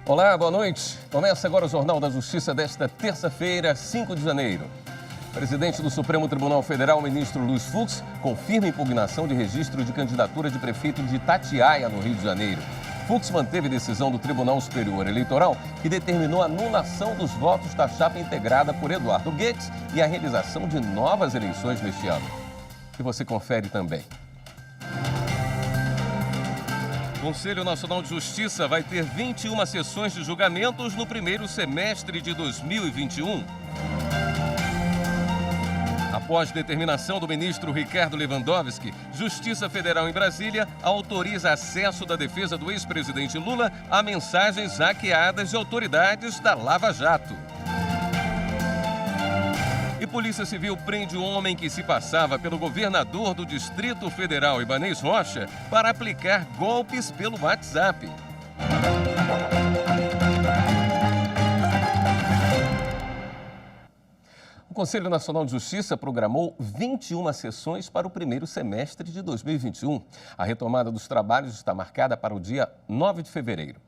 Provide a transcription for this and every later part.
Olá, boa noite. Começa agora o Jornal da Justiça desta terça-feira, 5 de janeiro. O presidente do Supremo Tribunal Federal, ministro Luiz Fux, confirma a impugnação de registro de candidatura de prefeito de Itatiaia, no Rio de Janeiro. Fux manteve decisão do Tribunal Superior Eleitoral que determinou a anulação dos votos da chapa integrada por Eduardo Guedes e a realização de novas eleições neste ano. E você confere também. O Conselho Nacional de Justiça vai ter 21 sessões de julgamentos no primeiro semestre de 2021. Após determinação do ministro Ricardo Lewandowski, Justiça Federal em Brasília autoriza acesso da defesa do ex-presidente Lula a mensagens hackeadas de autoridades da Lava Jato. E Polícia Civil prende um homem que se passava pelo governador do Distrito Federal, Ibanez Rocha, para aplicar golpes pelo WhatsApp. O Conselho Nacional de Justiça programou 21 sessões para o primeiro semestre de 2021. A retomada dos trabalhos está marcada para o dia 9 de fevereiro.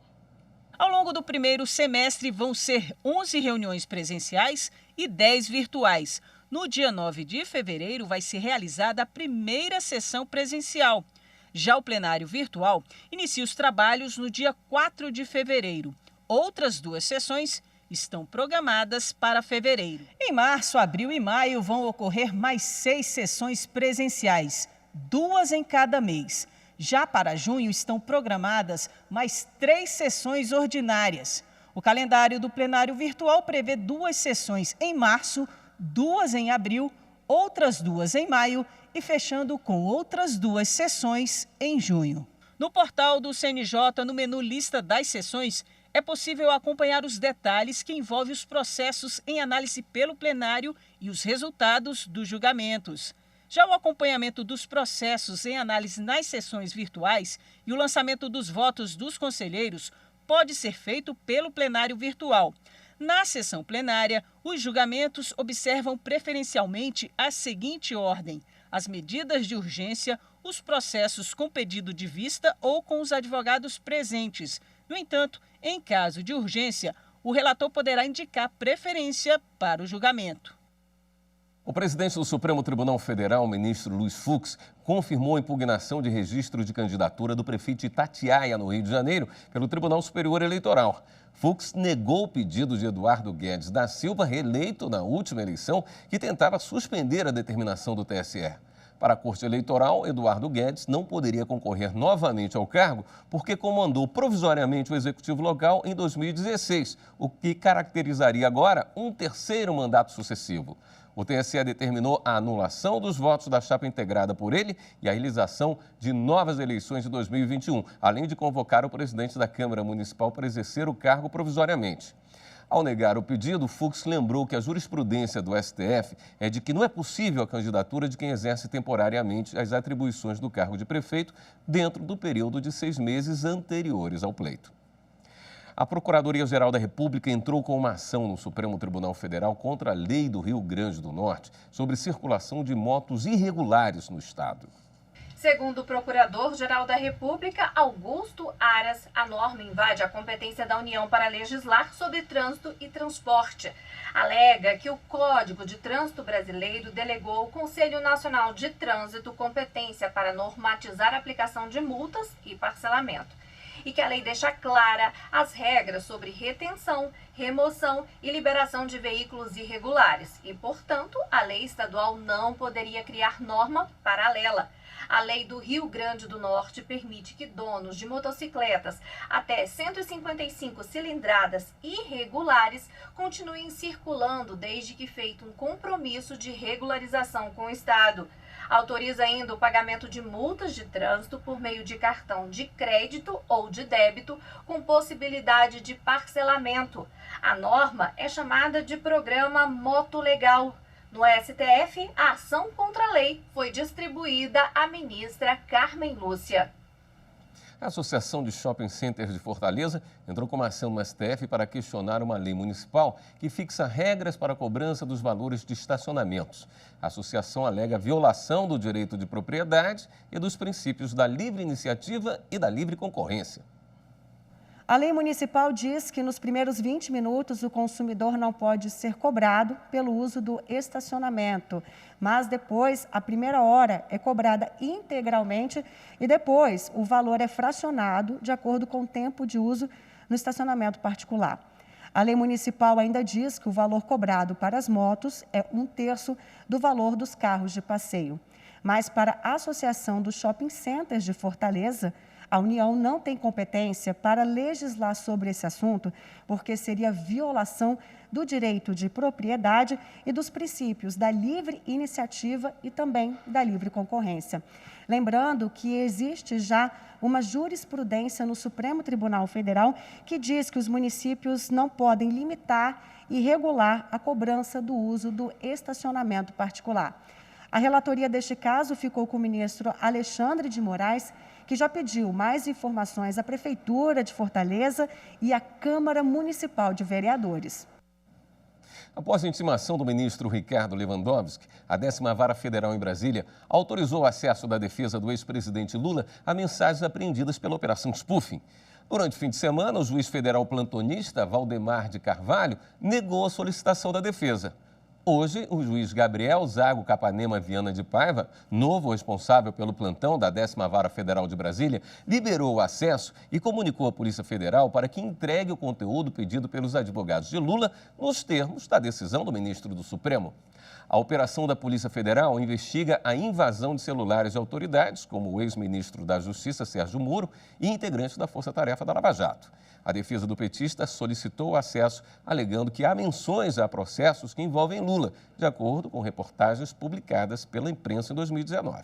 Ao longo do primeiro semestre vão ser 11 reuniões presenciais e 10 virtuais. No dia 9 de fevereiro vai ser realizada a primeira sessão presencial. Já o plenário virtual inicia os trabalhos no dia 4 de fevereiro. Outras duas sessões estão programadas para fevereiro. Em março, abril e maio vão ocorrer mais 6 sessões presenciais, 2 em cada mês. Já para junho estão programadas mais 3 sessões ordinárias. O calendário do plenário virtual prevê 2 sessões em março, 2 em abril, outras 2 em maio e fechando com outras 2 sessões em junho. No portal do CNJ, no menu Lista das Sessões, é possível acompanhar os detalhes que envolvem os processos em análise pelo plenário e os resultados dos julgamentos. Já o acompanhamento dos processos em análise nas sessões virtuais e o lançamento dos votos dos conselheiros pode ser feito pelo plenário virtual. Na sessão plenária, os julgamentos observam preferencialmente a seguinte ordem: as medidas de urgência, os processos com pedido de vista ou com os advogados presentes. No entanto, em caso de urgência, o relator poderá indicar preferência para o julgamento. O presidente do Supremo Tribunal Federal, ministro Luiz Fux, confirmou a impugnação de registro de candidatura do prefeito de Itatiaia, no Rio de Janeiro, pelo Tribunal Superior Eleitoral. Fux negou o pedido de Eduardo Guedes da Silva, reeleito na última eleição, que tentava suspender a determinação do TSE. Para a Corte Eleitoral, Eduardo Guedes não poderia concorrer novamente ao cargo porque comandou provisoriamente o Executivo local em 2016, o que caracterizaria agora um terceiro mandato sucessivo. O TSE determinou a anulação dos votos da chapa integrada por ele e a realização de novas eleições de 2021, além de convocar o presidente da Câmara Municipal para exercer o cargo provisoriamente. Ao negar o pedido, Fux lembrou que a jurisprudência do STF é de que não é possível a candidatura de quem exerce temporariamente as atribuições do cargo de prefeito dentro do período de 6 meses anteriores ao pleito. A Procuradoria-Geral da República entrou com uma ação no Supremo Tribunal Federal contra a lei do Rio Grande do Norte sobre circulação de motos irregulares no estado. Segundo o Procurador-Geral da República, Augusto Aras, a norma invade a competência da União para legislar sobre trânsito e transporte. Alega que o Código de Trânsito Brasileiro delegou ao Conselho Nacional de Trânsito competência para normatizar a aplicação de multas e parcelamento. E que a lei deixa clara as regras sobre retenção, remoção e liberação de veículos irregulares. E, portanto, a lei estadual não poderia criar norma paralela. A lei do Rio Grande do Norte permite que donos de motocicletas até 155 cilindradas irregulares continuem circulando desde que feito um compromisso de regularização com o Estado. Autoriza ainda o pagamento de multas de trânsito por meio de cartão de crédito ou de débito, com possibilidade de parcelamento. A norma é chamada de Programa Moto Legal. No STF, a ação contra a lei foi distribuída à ministra Carmen Lúcia. A Associação de Shopping Centers de Fortaleza entrou com uma ação no STF para questionar uma lei municipal que fixa regras para a cobrança dos valores de estacionamentos. A associação alega violação do direito de propriedade e dos princípios da livre iniciativa e da livre concorrência. A lei municipal diz que nos primeiros 20 minutos o consumidor não pode ser cobrado pelo uso do estacionamento, mas depois a primeira hora é cobrada integralmente e depois o valor é fracionado de acordo com o tempo de uso no estacionamento particular. A lei municipal ainda diz que o valor cobrado para as motos é 1/3 do valor dos carros de passeio. Mas para a Associação dos Shopping Centers de Fortaleza, a União não tem competência para legislar sobre esse assunto, porque seria violação do direito de propriedade e dos princípios da livre iniciativa e também da livre concorrência. Lembrando que existe já uma jurisprudência no Supremo Tribunal Federal que diz que os municípios não podem limitar e regular a cobrança do uso do estacionamento particular. A relatoria deste caso ficou com o ministro Alexandre de Moraes, que já pediu mais informações à Prefeitura de Fortaleza e à Câmara Municipal de Vereadores. Após a intimação do ministro Ricardo Lewandowski, a 10ª Vara Federal em Brasília autorizou o acesso da defesa do ex-presidente Lula a mensagens apreendidas pela Operação Spoofing. Durante o fim de semana, o juiz federal plantonista Valdemar de Carvalho negou a solicitação da defesa. Hoje, o juiz Gabriel Zago Capanema Viana de Paiva, novo responsável pelo plantão da 10ª Vara Federal de Brasília, liberou o acesso e comunicou à Polícia Federal para que entregue o conteúdo pedido pelos advogados de Lula nos termos da decisão do ministro do Supremo. A operação da Polícia Federal investiga a invasão de celulares de autoridades, como o ex-ministro da Justiça, Sérgio Moro, e integrantes da Força Tarefa da Lava Jato. A defesa do petista solicitou o acesso, alegando que há menções a processos que envolvem Lula, de acordo com reportagens publicadas pela imprensa em 2019.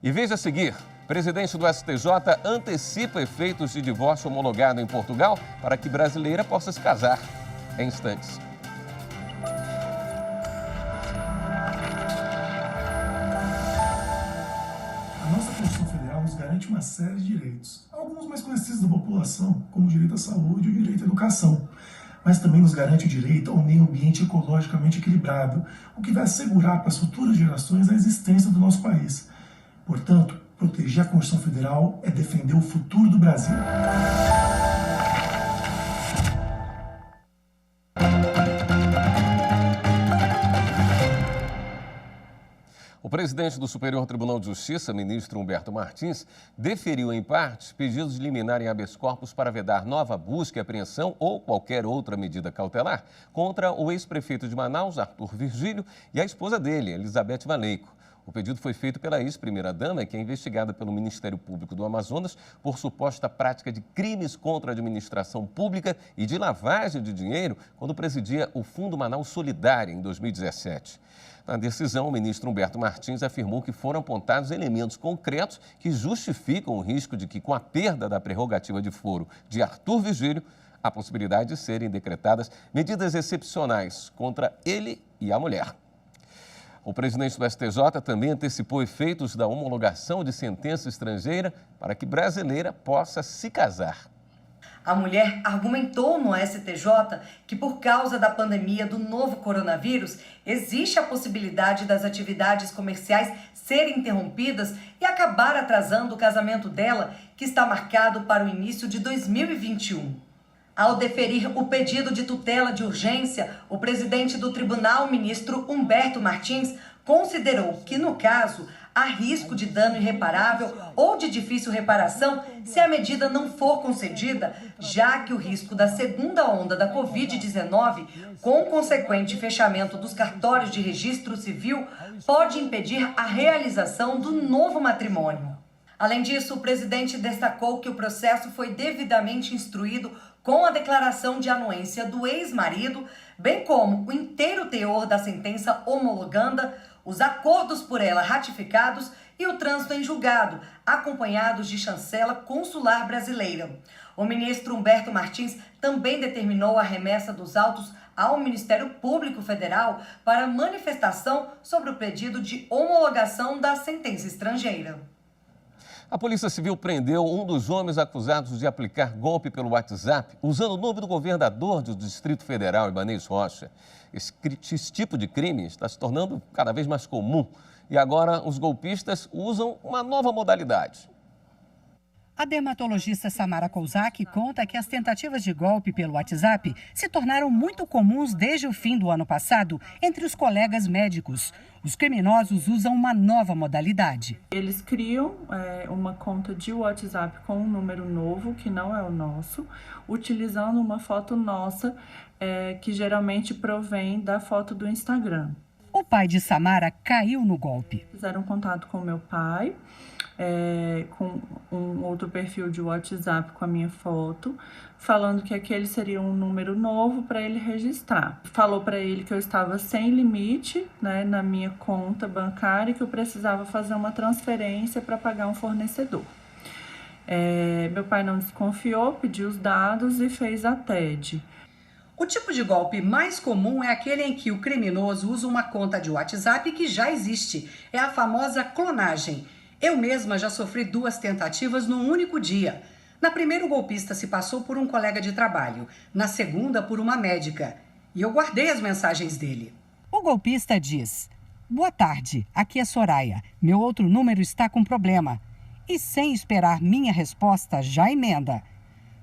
E veja a seguir, presidente do STJ antecipa efeitos de divórcio homologado em Portugal para que brasileira possa se casar. Em instantes. A nossa Constituição Federal nos garante uma série de direitos, alguns mais conhecidos da população, como o direito à saúde e o direito à educação, mas também nos garante o direito ao meio ambiente ecologicamente equilibrado, o que vai assegurar para as futuras gerações a existência do nosso país. Portanto, proteger a Constituição Federal é defender o futuro do Brasil. O presidente do Superior Tribunal de Justiça, ministro Humberto Martins, deferiu em partes pedidos de liminar em habeas corpus para vedar nova busca e apreensão ou qualquer outra medida cautelar contra o ex-prefeito de Manaus, Arthur Virgílio, e a esposa dele, Elizabeth Valeico. O pedido foi feito pela ex-primeira-dama, que é investigada pelo Ministério Público do Amazonas por suposta prática de crimes contra a administração pública e de lavagem de dinheiro quando presidia o Fundo Manaus Solidário em 2017. Na decisão, o ministro Humberto Martins afirmou que foram apontados elementos concretos que justificam o risco de que, com a perda da prerrogativa de foro de Arthur Virgílio, há possibilidade de serem decretadas medidas excepcionais contra ele e a mulher. O presidente do STJ também antecipou efeitos da homologação de sentença estrangeira para que brasileira possa se casar. A mulher argumentou no STJ que, por causa da pandemia do novo coronavírus, existe a possibilidade das atividades comerciais serem interrompidas e acabar atrasando o casamento dela, que está marcado para o início de 2021. Ao deferir o pedido de tutela de urgência, o presidente do tribunal, ministro Humberto Martins, considerou que, no caso, há risco de dano irreparável ou de difícil reparação se a medida não for concedida, já que o risco da segunda onda da Covid-19, com o consequente fechamento dos cartórios de registro civil, pode impedir a realização do novo matrimônio. Além disso, o presidente destacou que o processo foi devidamente instruído com a declaração de anuência do ex-marido, bem como o inteiro teor da sentença homologanda, os acordos por ela ratificados e o trânsito em julgado, acompanhados de chancela consular brasileira. O ministro Humberto Martins também determinou a remessa dos autos ao Ministério Público Federal para manifestação sobre o pedido de homologação da sentença estrangeira. A Polícia Civil prendeu um dos homens acusados de aplicar golpe pelo WhatsApp, usando o nome do governador do Distrito Federal, Ibanez Rocha. Esse tipo de crime está se tornando cada vez mais comum e agora os golpistas usam uma nova modalidade. A dermatologista Samara Kouzak conta que as tentativas de golpe pelo WhatsApp se tornaram muito comuns desde o fim do ano passado entre os colegas médicos. Os criminosos usam uma nova modalidade. Eles criam uma conta de WhatsApp com um número novo, que não é o nosso, utilizando uma foto nossa, que geralmente provém da foto do Instagram. O pai de Samara caiu no golpe. Fizeram contato com meu pai, com um outro perfil de WhatsApp com a minha foto, falando que aquele seria um número novo para ele registrar. Falou para ele que eu estava sem limite, né, na minha conta bancária e que eu precisava fazer uma transferência para pagar um fornecedor. Meu pai não desconfiou, pediu os dados e fez a TED. O tipo de golpe mais comum é aquele em que o criminoso usa uma conta de WhatsApp que já existe. É a famosa clonagem. Eu mesma já sofri 2 tentativas num único dia. Na primeira, o golpista se passou por um colega de trabalho. Na segunda, por uma médica. E eu guardei as mensagens dele. O golpista diz: "Boa tarde, aqui é Soraya. Meu outro número está com problema." E sem esperar minha resposta, já emenda: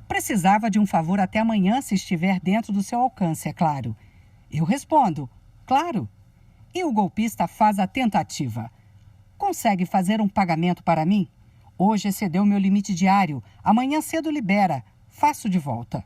"Precisava de um favor até amanhã se estiver dentro do seu alcance, é claro." Eu respondo: "Claro." E o golpista faz a tentativa: "Consegue fazer um pagamento para mim? Hoje excedeu meu limite diário. Amanhã cedo libera. Faço de volta."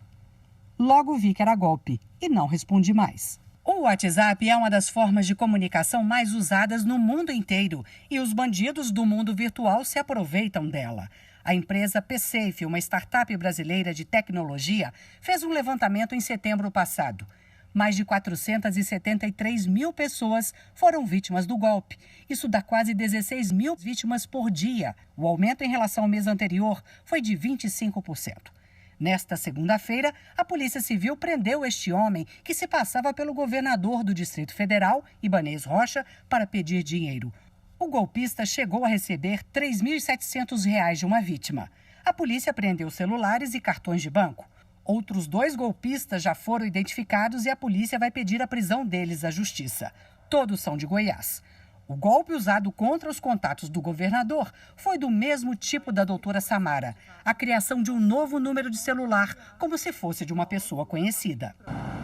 Logo vi que era golpe e não respondi mais. O WhatsApp é uma das formas de comunicação mais usadas no mundo inteiro e os bandidos do mundo virtual se aproveitam dela. A empresa PSafe, uma startup brasileira de tecnologia, fez um levantamento em setembro passado. Mais de 473 mil pessoas foram vítimas do golpe. Isso dá quase 16 mil vítimas por dia. O aumento em relação ao mês anterior foi de 25%. Nesta segunda-feira, a Polícia Civil prendeu este homem que se passava pelo governador do Distrito Federal, Ibanez Rocha, para pedir dinheiro. O golpista chegou a receber R$ 3.700 de uma vítima. A polícia apreendeu celulares e cartões de banco. Outros 2 golpistas já foram identificados e a polícia vai pedir a prisão deles à justiça. Todos são de Goiás. O golpe usado contra os contatos do governador foi do mesmo tipo da doutora Samara, a criação de um novo número de celular, como se fosse de uma pessoa conhecida.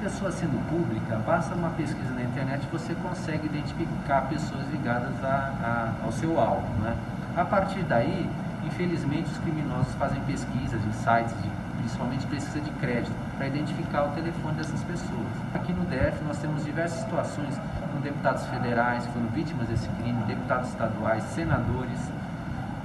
Pessoa sendo pública, basta uma pesquisa na internet, você consegue identificar pessoas ligadas ao seu alvo, né? A partir daí, infelizmente, os criminosos fazem pesquisas em sites, principalmente pesquisa de crédito, para identificar o telefone dessas pessoas. Aqui no DF nós temos diversas situações com deputados federais que foram vítimas desse crime, deputados estaduais, senadores,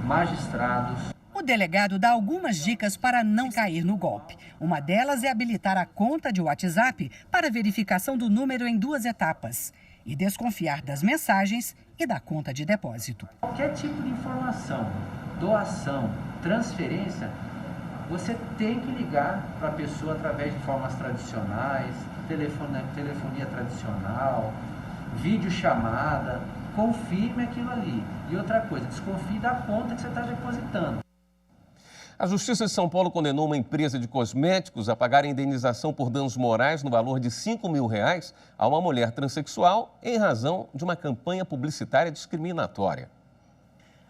magistrados. O delegado dá algumas dicas para não cair no golpe. Uma delas é habilitar a conta de WhatsApp para verificação do número em 2 etapas e desconfiar das mensagens e da conta de depósito. Qualquer tipo de informação, doação, transferência, você tem que ligar para a pessoa através de formas tradicionais, telefonia tradicional, videochamada, confirme aquilo ali. E outra coisa, desconfie da conta que você está depositando. A Justiça de São Paulo condenou uma empresa de cosméticos a pagar a indenização por danos morais no valor de R$ 5 mil a uma mulher transexual em razão de uma campanha publicitária discriminatória.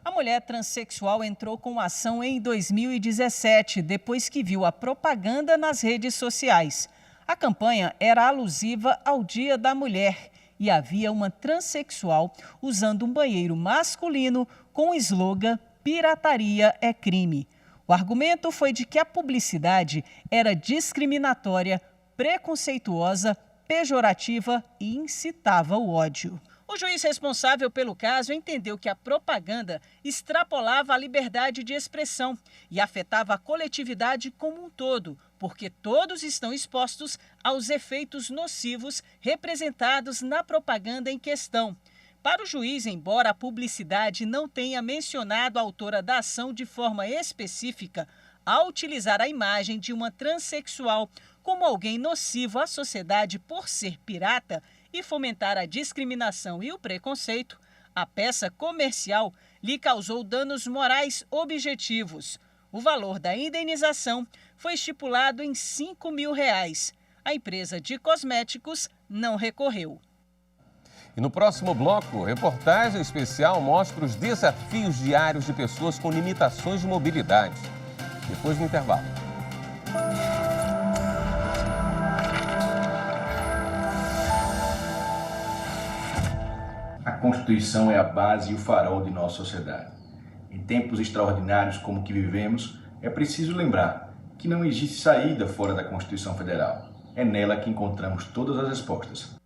A mulher transexual entrou com a ação em 2017, depois que viu a propaganda nas redes sociais. A campanha era alusiva ao Dia da Mulher e havia uma transexual usando um banheiro masculino com o slogan "Pirataria é crime". O argumento foi de que a publicidade era discriminatória, preconceituosa, pejorativa e incitava o ódio. O juiz responsável pelo caso entendeu que a propaganda extrapolava a liberdade de expressão e afetava a coletividade como um todo, porque todos estão expostos aos efeitos nocivos representados na propaganda em questão. Para o juiz, embora a publicidade não tenha mencionado a autora da ação de forma específica, ao utilizar a imagem de uma transexual como alguém nocivo à sociedade por ser pirata e fomentar a discriminação e o preconceito, a peça comercial lhe causou danos morais objetivos. O valor da indenização foi estipulado em R$ 5 mil. A empresa de cosméticos não recorreu. E no próximo bloco, reportagem especial mostra os desafios diários de pessoas com limitações de mobilidade. depois do intervalo. A Constituição é a base e o farol de nossa sociedade. Em tempos extraordinários como o que vivemos, é preciso lembrar que não existe saída fora da Constituição Federal. É nela que encontramos todas as respostas.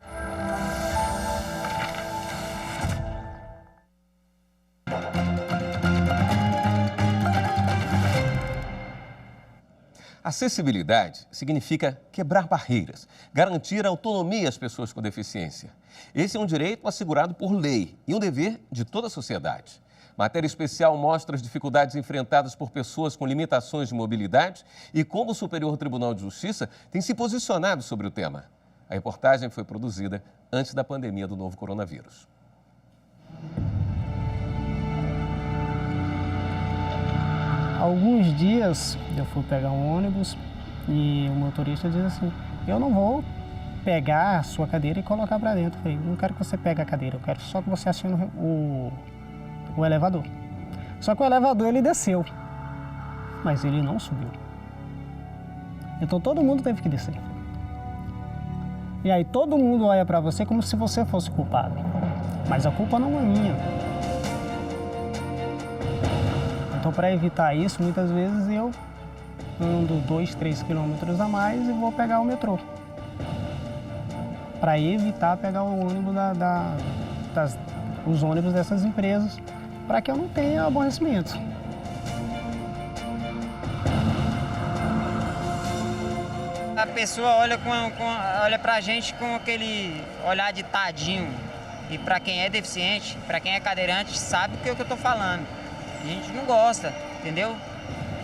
Acessibilidade significa quebrar barreiras, garantir autonomia às pessoas com deficiência. Esse é um direito assegurado por lei e um dever de toda a sociedade. Matéria especial mostra as dificuldades enfrentadas por pessoas com limitações de mobilidade e como o Superior Tribunal de Justiça tem se posicionado sobre o tema. A reportagem foi produzida antes da pandemia do novo coronavírus. Alguns dias eu fui pegar um ônibus e o motorista diz assim: eu não vou pegar a sua cadeira e colocar para dentro. Eu falei: não quero que você pegue a cadeira, eu quero só que você acione o elevador. Só que o elevador ele desceu, mas ele não subiu. Então todo mundo teve que descer. E aí todo mundo olha para você como se você fosse culpado, mas a culpa não é minha. Então, para evitar isso, muitas vezes eu ando 2, 3 quilômetros a mais e vou pegar o metrô. Para evitar pegar o ônibus os ônibus dessas empresas, para que eu não tenha aborrecimento. A pessoa olha pra gente com aquele olhar de tadinho. E para quem é deficiente, para quem é cadeirante, sabe o que eu tô falando. A gente não gosta, entendeu?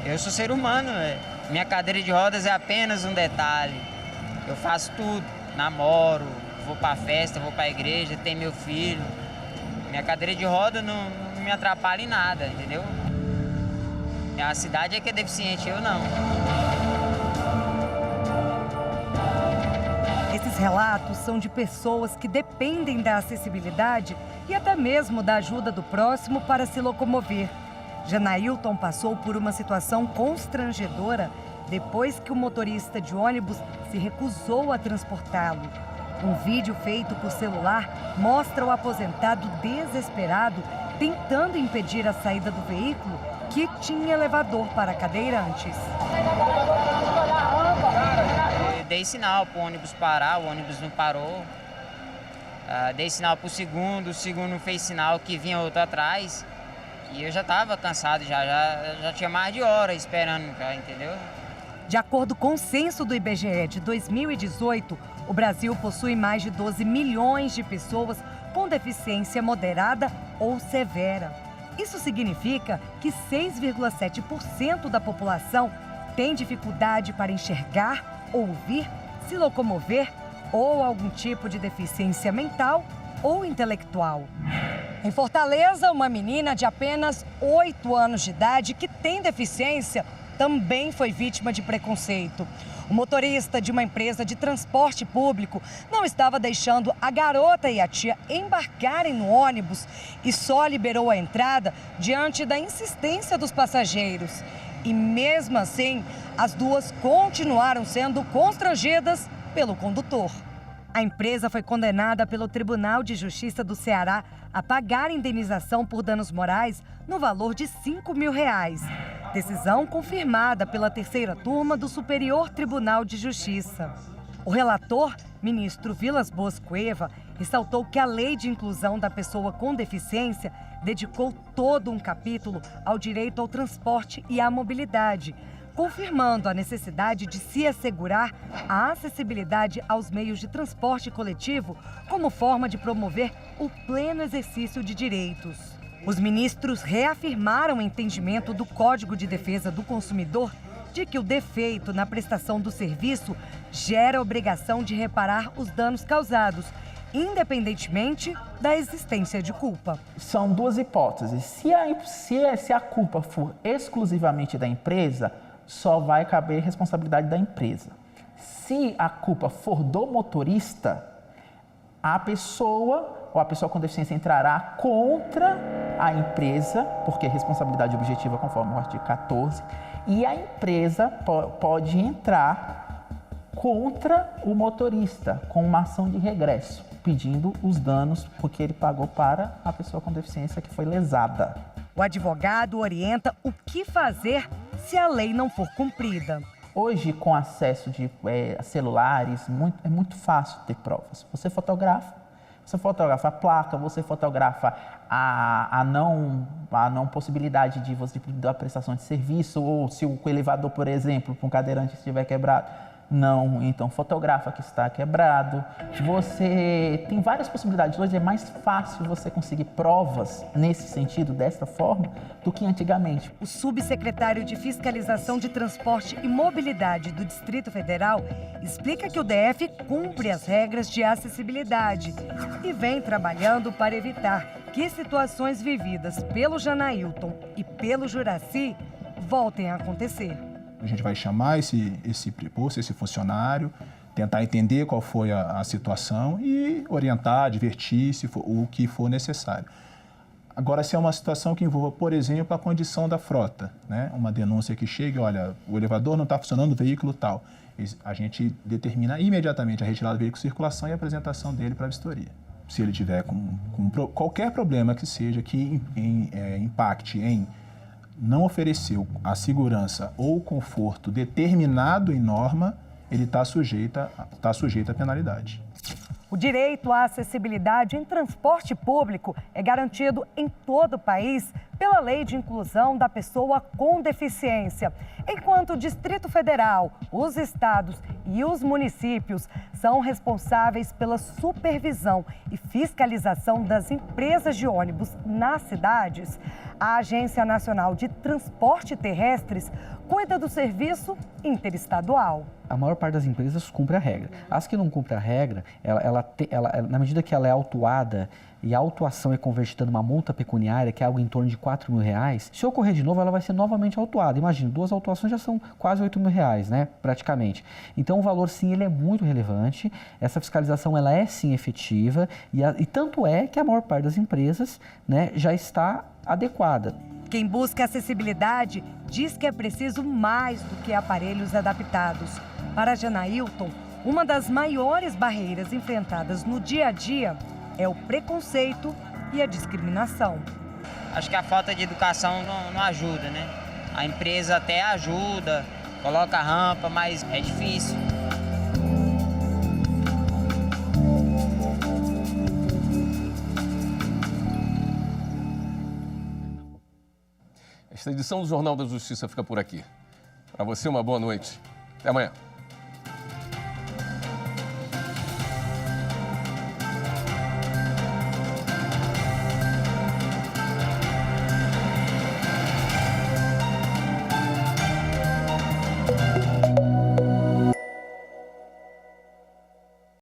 Eu sou ser humano, minha cadeira de rodas é apenas um detalhe. Eu faço tudo, namoro, vou pra festa, vou pra igreja, tenho meu filho. Minha cadeira de roda não me atrapalha em nada, entendeu? A cidade é que é deficiente, eu não. Esses relatos são de pessoas que dependem da acessibilidade e até mesmo da ajuda do próximo para se locomover. Janailton passou por uma situação constrangedora depois que o motorista de ônibus se recusou a transportá-lo. Um vídeo feito por celular mostra o aposentado desesperado tentando impedir a saída do veículo que tinha elevador para cadeirantes. Eu dei sinal para o ônibus parar, o ônibus não parou. Dei sinal para o segundo fez sinal que vinha outro atrás. E eu já estava cansado, já tinha mais de hora esperando, entendeu? De acordo com o censo do IBGE de 2018, o Brasil possui mais de 12 milhões de pessoas com deficiência moderada ou severa. Isso significa que 6,7% da população tem dificuldade para enxergar, ouvir, se locomover ou algum tipo de deficiência mental ou intelectual. Em Fortaleza, uma menina de apenas 8 anos de idade que tem deficiência também foi vítima de preconceito. O motorista de uma empresa de transporte público não estava deixando a garota e a tia embarcarem no ônibus e só liberou a entrada diante da insistência dos passageiros. E mesmo assim, as duas continuaram sendo constrangidas pelo condutor. A empresa foi condenada pelo Tribunal de Justiça do Ceará a pagar indenização por danos morais no valor de R$5 mil. Decisão confirmada pela terceira turma do Superior Tribunal de Justiça. O relator, ministro Vilas Boas Cueva, ressaltou que a Lei de Inclusão da Pessoa com Deficiência dedicou todo um capítulo ao direito ao transporte e à mobilidade, confirmando a necessidade de se assegurar a acessibilidade aos meios de transporte coletivo como forma de promover o pleno exercício de direitos. Os ministros reafirmaram o entendimento do Código de Defesa do Consumidor de que o defeito na prestação do serviço gera a obrigação de reparar os danos causados, independentemente da existência de culpa. São duas hipóteses. Se a culpa for exclusivamente da empresa, só vai caber responsabilidade da empresa. Se a culpa for do motorista, a pessoa com deficiência entrará contra a empresa, porque é responsabilidade objetiva conforme o artigo 14, e a empresa pode entrar contra o motorista com uma ação de regresso, pedindo os danos porque ele pagou para a pessoa com deficiência que foi lesada. O advogado orienta o que fazer se a lei não for cumprida. Hoje, com acesso de celulares, é muito fácil ter provas. Você fotografa a placa, você fotografa a não possibilidade de você da prestação de serviço, ou se o elevador, por exemplo, para um cadeirante estiver quebrado, não, então fotografa que está quebrado. Você tem várias possibilidades. Hoje é mais fácil você conseguir provas nesse sentido, dessa forma, do que antigamente. O subsecretário de Fiscalização de Transporte e Mobilidade do Distrito Federal explica que o DF cumpre as regras de acessibilidade e vem trabalhando para evitar que situações vividas pelo Janailton e pelo Juraci voltem a acontecer. A gente vai chamar esse preposto, esse funcionário, tentar entender qual foi a situação e orientar, advertir o que for necessário. Agora, se é uma situação que envolva, por exemplo, a condição da frota, né? Uma denúncia que chega, olha, o elevador não está funcionando, o veículo tal. A gente determina imediatamente a retirada do veículo de circulação e a apresentação dele para a vistoria. Se ele tiver com qualquer problema que seja que impacte em não ofereceu a segurança ou o conforto determinado em norma, ele está sujeito à penalidade. O direito à acessibilidade em transporte público é garantido em todo o país pela Lei de Inclusão da Pessoa com Deficiência, enquanto o Distrito Federal, os estados e os municípios são responsáveis pela supervisão e fiscalização das empresas de ônibus nas cidades. A Agência Nacional de Transporte Terrestres cuida do serviço interestadual. A maior parte das empresas cumpre a regra. As que não cumprem a regra, na medida que ela é autuada e a autuação é convertida numa multa pecuniária, que é algo em torno de R$4.000, se ocorrer de novo, ela vai ser novamente autuada. Imagina, 2 autuações já são quase R$8.000, né? Praticamente. Então, o valor, sim, ele é muito relevante. Essa fiscalização, ela é, sim, efetiva. E tanto é que a maior parte das empresas, né, já está adequada. Quem busca acessibilidade diz que é preciso mais do que aparelhos adaptados. Para Janailton, uma das maiores barreiras enfrentadas no dia a dia é o preconceito e a discriminação. Acho que a falta de educação não ajuda, né? A empresa até ajuda, coloca a rampa, mas é difícil. Esta edição do Jornal da Justiça fica por aqui. Para você, uma boa noite. Até amanhã.